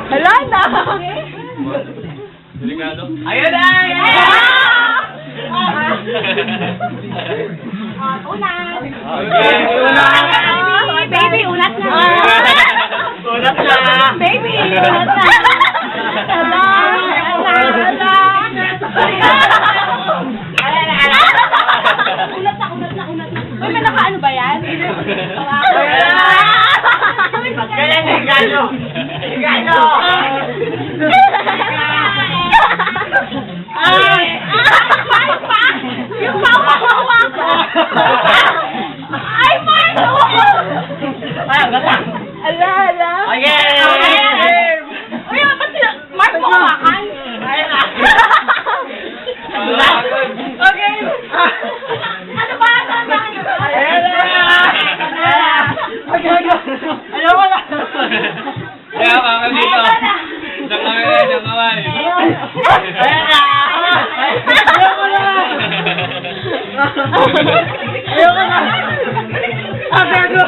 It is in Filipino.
Hala na! Delikado. Ayun na! Ulan! Okay. Baby, ulat na! Ulat na! Baby, ulat na! Hala! Hala! Ulat na, ulat na, ulat na. Uy, may nakaano ba yan? Kaya higano! Higano! Yung pawawawa ko! Ay, Marco! Ay, gata! Ala, ala! Okay! Uy, ba't sila? Marco, kumakan? Ayun na! Okay. Ano ba? Ano ba? Ayun na! Ayaw ko na! Kaya ka dito. Diyan kami na, diyan kami. Ayun na! Ayaw ko na! Ayaw ko na! Gago!